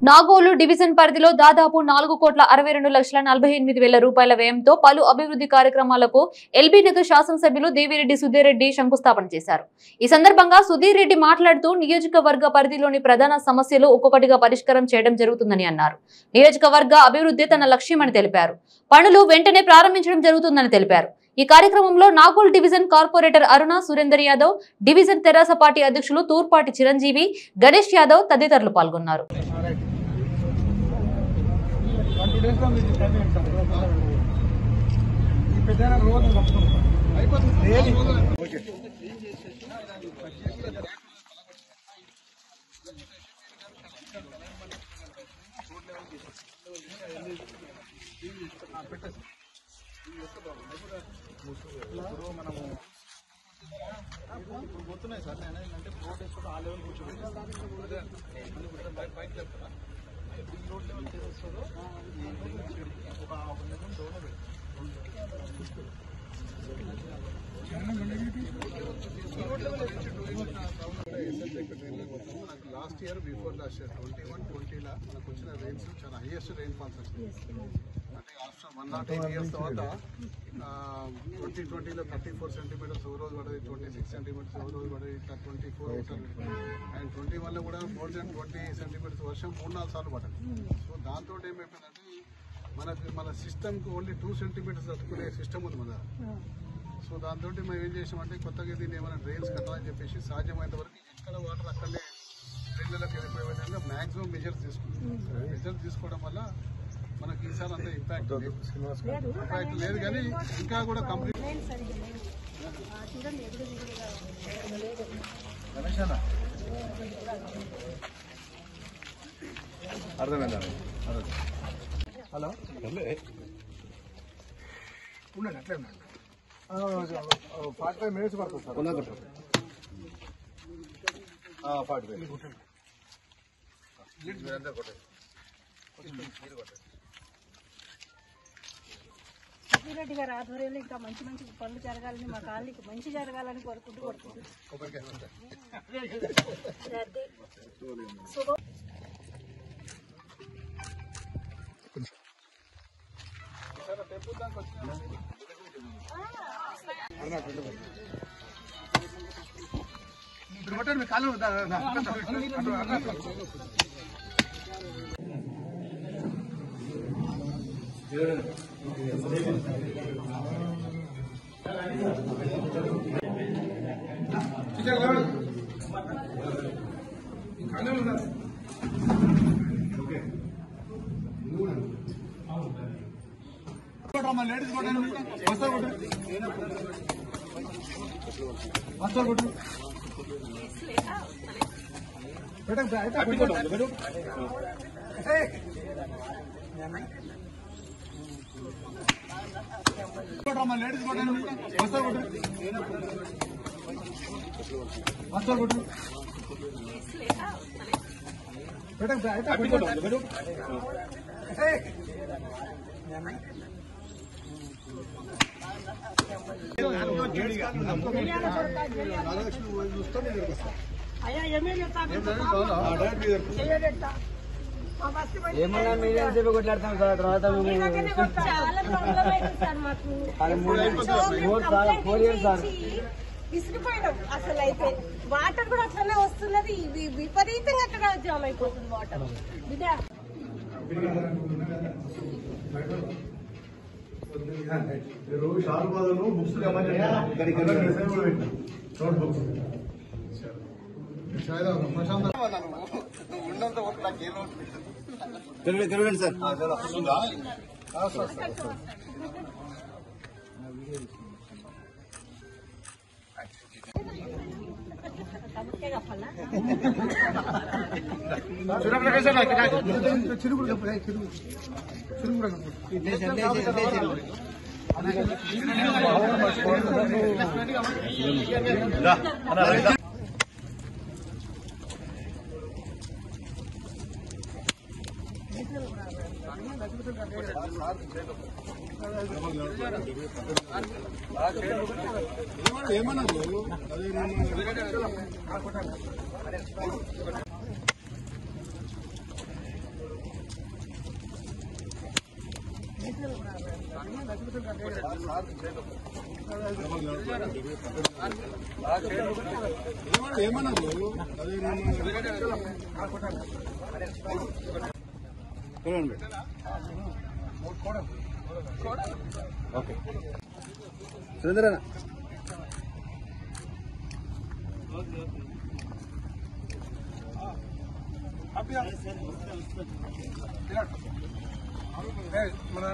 Nagole division పరిధిలో దాదాపు 4,62,48,000 రూపాయల వ్యయంతో పలు అభివృద్ధి కార్యక్రమాలకు ఎల్బీ నగర్ శాసనసభ్యులు దేవిరెడ్డి సుధీర్ రెడ్డి శంకుస్థాపన చేశారు. ఈ సందర్భంగా సుధీర్ రెడ్డి మాట్లాడుతూ నియోజకవర్గ పరిధిలోని ప్రధాన సమస్యలు ఒక్కొక్కటిగా పరిష్కారం చేయడం జరుగుతుందని అన్నారు. నియోజకవర్గ అభివృద్ధి తన లక్ష్యమని తెలిపారు. పనులు వెంటనే ప్రారంభించడం జరుగుతుందని తెలిపారు. ఈ కార్యక్రమంలో నాగోల్ డివిజన్ కార్పొరేటర్ అరుణ సురేందర్ యాదవ్, డివిజన్ తెరాస పార్టీ అధ్యక్షులు తూర్పాటి చిరంజీవి, గణేష్ యాదవ్ తదితరులు పాల్గొన్నారు. మనము ఇప్పుడు పోతున్నాయి సార్. నేను ఏంటంటే రోడ్ వేసుకుంటే ఆ లెవెల్ కూర్చోబెట్టి బైక్ లేపుతున్నా ఈ రోడ్ లెవెల్ చేస్తుందో ఒక డోలో పెట్టి నాకు last year before last year 21-20 మనకు వచ్చిన రెయిన్స్ చాలా హైయెస్ట్ రెయిన్ ఫాల్స్ వచ్చింది. అంటే ఆఫ్టర్ 108 years తర్వాత 2020లో 34 సెంటీమీటర్స్ ఓ రోజు పడేది, 26 సెంటీమీటర్స్ ఓ రోజు పడేది, ఇట్లా 24 అండ్ 21లో కూడా మోర్ దెన్ 20 సెంటీమీటర్స్ వర్షం 3-4 సార్లు పడ్డది. సో దాంతో ఏమైపోయిందంటే మన సిస్టమ్కి ఓన్లీ 2 సెంటీమీటర్స్ తట్టుకునే సిస్టమ్ ఉంది మన. సో దాంతో మేము ఏం చేసామంటే కొత్తగా దీన్ని ఏమైనా డ్రైన్స్ కట్టాలని చెప్పేసి సాధ్యమైనంత వరకు ఎక్కడ వాటర్ అక్కడనే డ్రైన్లకు వెళ్ళిపోయే విధంగా మ్యాక్సిమం మెజర్స్ తీసుకుంటాం. మెజర్స్ తీసుకోవడం వల్ల మనకి ఈసారి అంత ఇంపాక్ట్ లేదు, కానీ ఇంకా కూడా కంప్లీట్ అర్థమైందా? హలో ఉండండి, అట్లే ఉండండి. 45 minutes పడుతుంది సార్. 45 రెడ్డి గారి ఆధ్వర్యంలో ఇంకా మంచి మంచి పనులు జరగాలని, మా కాలనీకి మంచి జరగాలని కోరుకుంటూ లేడీస్ వస్తా కొట్టు లేడీస్ వస్తా కొట్టు ఏమన్నా మీడియం సేపు కొట్లాడతాం సార్. తర్వాత 4 years సార్ విసిరిపోయినాం. అసలు అయితే వాటర్ కూడా అట్లనే వస్తున్నది, విపరీతంగా అక్కడ జామ్ అయిపోతుంది వాటర్. షార్బాద్ బుక్స్ నోట్ బుక్స్ తిరగండి సార్. ఏమన్నారు ఓకే సురేంద్రనా మన